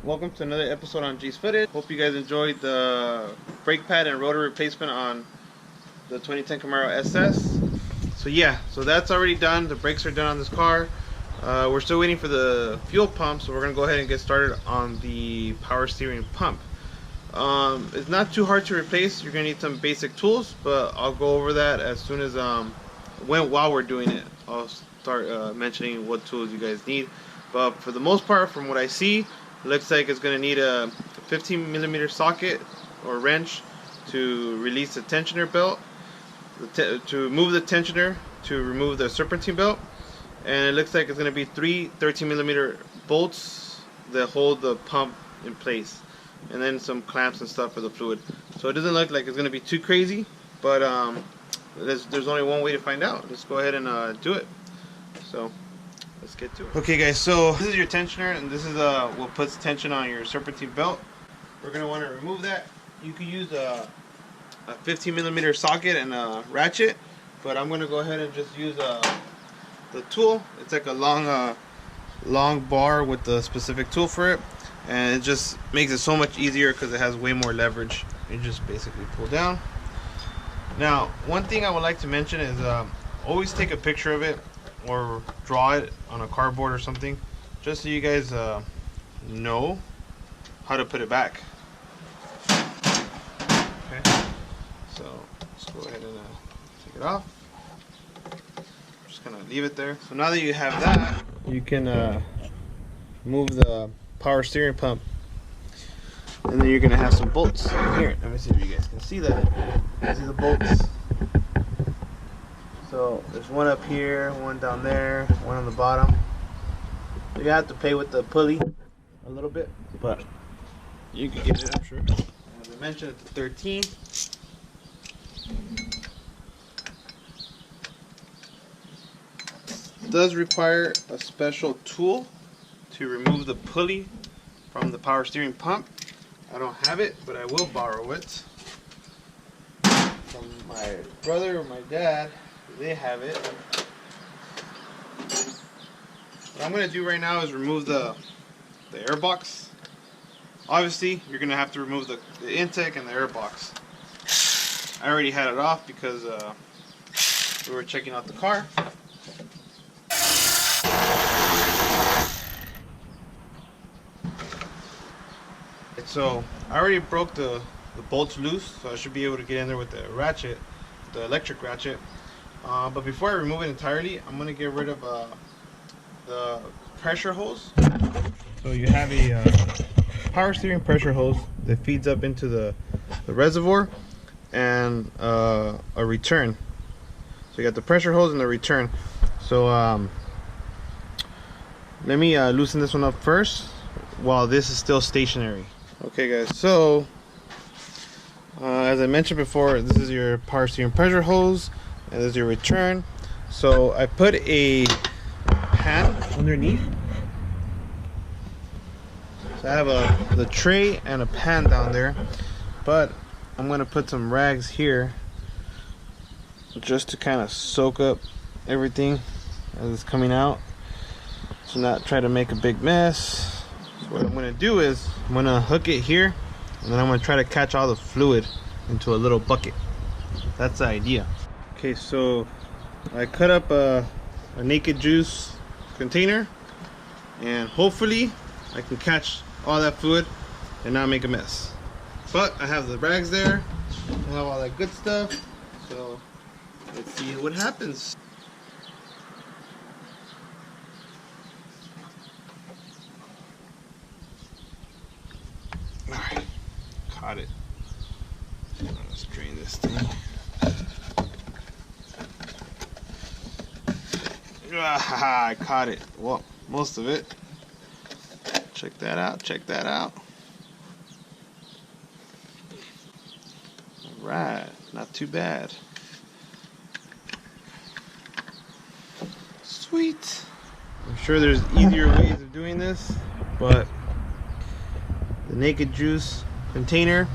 Welcome to another episode on G's Footage. Hope you guys enjoyed the brake pad and rotor replacement on the 2010 Camaro SS. So that's already done. The brakes are done on this car. We're still waiting for the fuel pump, so we're gonna go ahead and get started on the power steering pump. It's not too hard to replace. You're gonna need some basic tools, but I'll go over that as soon as while we're doing it. I'll start mentioning what tools you guys need. But for the most part, from what I see, it looks like it's going to need a 15mm socket or wrench to release the tensioner belt, to move the tensioner, to remove the serpentine belt, and it looks like it's going to be 3 13mm bolts that hold the pump in place, and then some clamps and stuff for the fluid. So it doesn't look like it's going to be too crazy, but there's only one way to find out. Let's go ahead and do it. So let's get to it. Okay guys, so this is your tensioner, and this is what puts tension on your serpentine belt. We're going to want to remove that. You can use a 15mm socket and a ratchet, but I'm going to go ahead and just use the tool. It's like a long bar with the specific tool for it, and it just makes it so much easier because it has way more leverage. You just basically pull down. Now, one thing I would like to mention is always take a picture of it or draw it on a cardboard or something, just so you guys know how to put it back. Okay, so let's go ahead and take it off. Just gonna leave it there. So now that you have that, you can move the power steering pump, and then you're gonna have some bolts here. Let me see if you guys can see that. See the bolts. So there's one up here, one down there, one on the bottom. You have to play with the pulley a little bit, but you can get it, I'm sure. As I mentioned, it's 13. It does require a special tool to remove the pulley from the power steering pump. I don't have it, but I will borrow it from my brother or my dad. They have it. What I'm going to do right now is remove the air box. Obviously, you're going to have to remove the intake and the air box. I already had it off because we were checking out the car. So I already broke the bolts loose, so I should be able to get in there with the ratchet, the electric ratchet. But before I remove it entirely, I'm going to get rid of the pressure hose. So you have a power steering pressure hose that feeds up into the reservoir and a return. So you got the pressure hose and the return. So let me loosen this one up first while this is still stationary. Okay guys, so as I mentioned before, this is your power steering pressure hose, and this is your return. So I put a pan underneath. So I have the tray and a pan down there, but I'm going to put some rags here just to kind of soak up everything as it's coming out, so not try to make a big mess. So what I'm going to do is I'm going to hook it here, and then I'm going to try to catch all the fluid into a little bucket. That's the idea. Okay, so I cut up a naked juice container, and hopefully I can catch all that fluid and not make a mess. But I have the rags there, I have all that good stuff, so let's see what happens. Alright, caught it. Let's drain this thing. I caught it. Well, most of it. Check that out. Check that out. Alright, not too bad. Sweet. I'm sure there's easier ways of doing this, but the naked juice container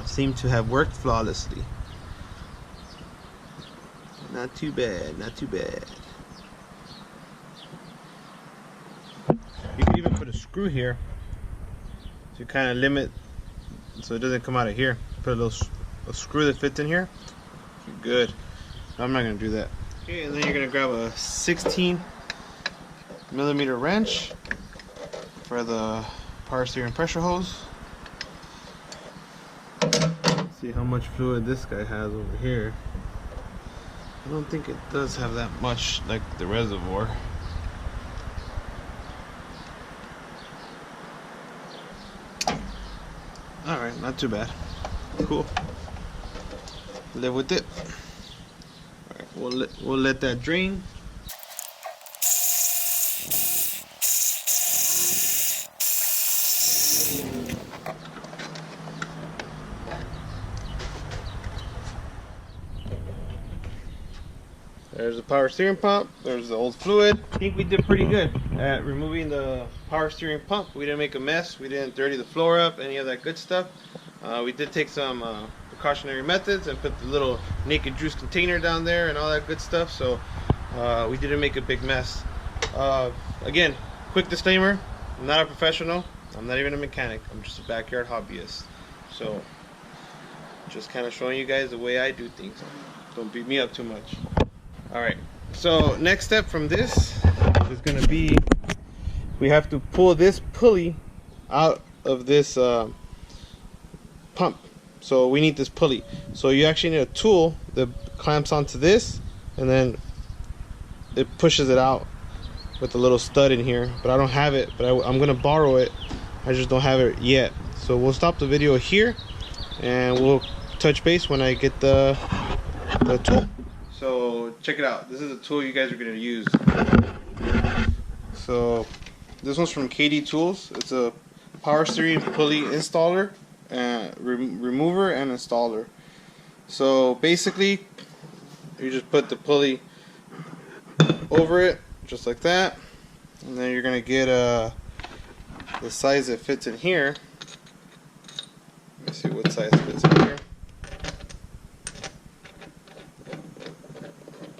seemed to have worked flawlessly. Not too bad, not too bad. You can even put a screw here to kind of limit so it doesn't come out of here. Put a screw that fits in here. Good. I'm not gonna do that. Okay, and then you're gonna grab a 16mm wrench for the power steering pressure hose. Let's see how much fluid this guy has over here. I don't think it does have that much like the reservoir. Alright, not too bad. Cool. Live with it. Alright, we'll let that drain. There's the power steering pump. There's the old fluid. I think we did pretty good at removing the power steering pump. We didn't make a mess. We didn't dirty the floor up, any of that good stuff. We did take some precautionary methods and put the little naked juice container down there and all that good stuff. So we didn't make a big mess. Again, quick disclaimer, I'm not a professional. I'm not even a mechanic. I'm just a backyard hobbyist. So just kind of showing you guys the way I do things. Don't beat me up too much. Alright, so next step from this is going to be, we have to pull this pulley out of this pump. So we need this pulley. So you actually need a tool that clamps onto this, and then it pushes it out with a little stud in here. But I don't have it, but I'm going to borrow it. I just don't have it yet. So we'll stop the video here, and we'll touch base when I get the tool. So check it out. This is a tool you guys are going to use. So this one's from KD Tools. It's a power steering pulley installer, remover and installer. So basically you just put the pulley over it just like that, and then you're going to get the size that fits in here. Let me see what size fits in here.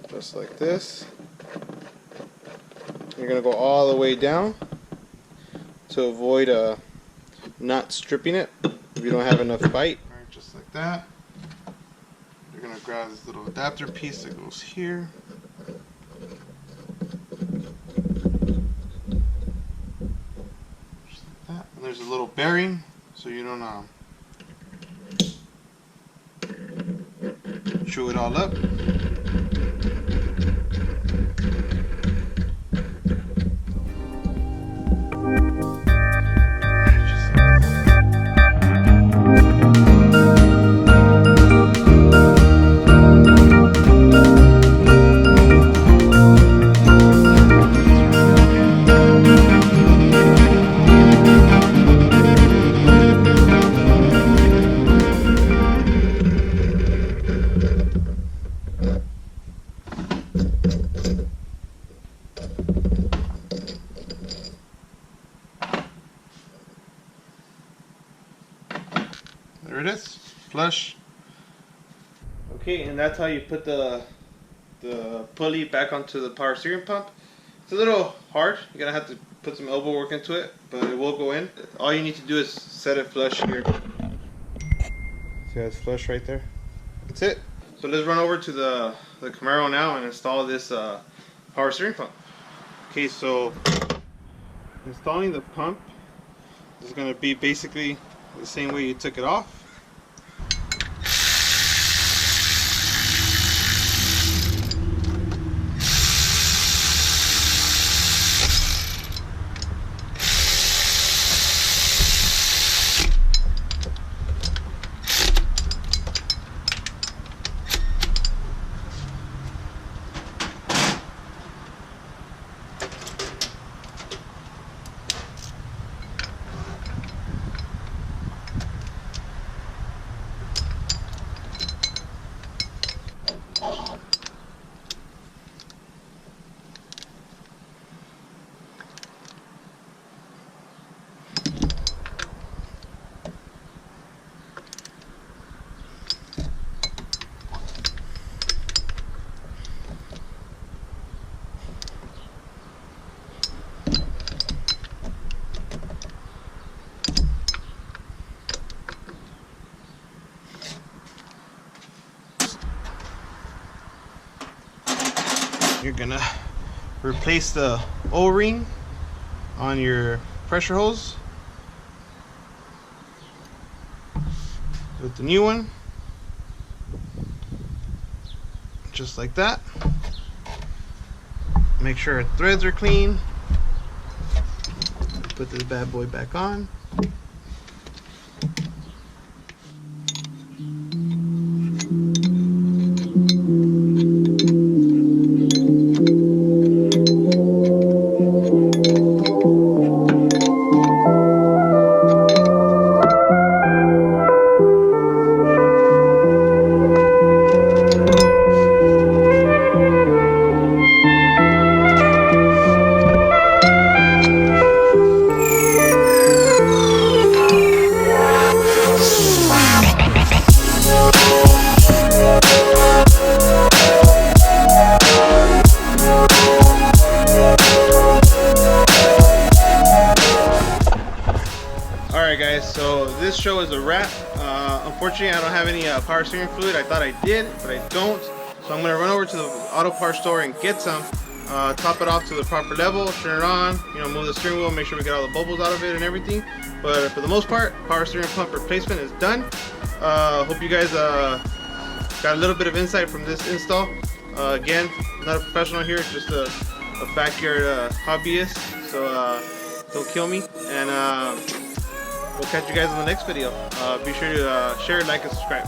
Just like this. You're going to go all the way down to avoid not stripping it if you don't have enough bite. Alright, just like that. You're going to grab this little adapter piece that goes here. Just like that. And there's a little bearing so you don't chew it all up. There it is, flush. Okay, and that's how you put the pulley back onto the power steering pump. It's a little hard. You're gonna have to put some elbow work into it, but it will go in. All you need to do is set it flush here. See how it's flush right there? That's it. So let's run over to the Camaro now and install this power steering pump. Okay, so installing the pump is gonna be basically the same way you took it off. you're gonna replace the O-ring on your pressure hose with the new one, just like that. Make sure our threads are clean. Put this bad boy back on. Alright guys, so this show is a wrap. Unfortunately I don't have any power steering fluid. I thought I did, but I don't. So I'm going to run over to the auto parts store and get some. Top it off to the proper level, turn it on, move the steering wheel, make sure we get all the bubbles out of it and everything. But for the most part, power steering pump replacement is done. Hope you guys got a little bit of insight from this install. Again, not a professional here, just a backyard hobbyist. So don't kill me. And we'll catch you guys in the next video. Be sure to share, like, and subscribe.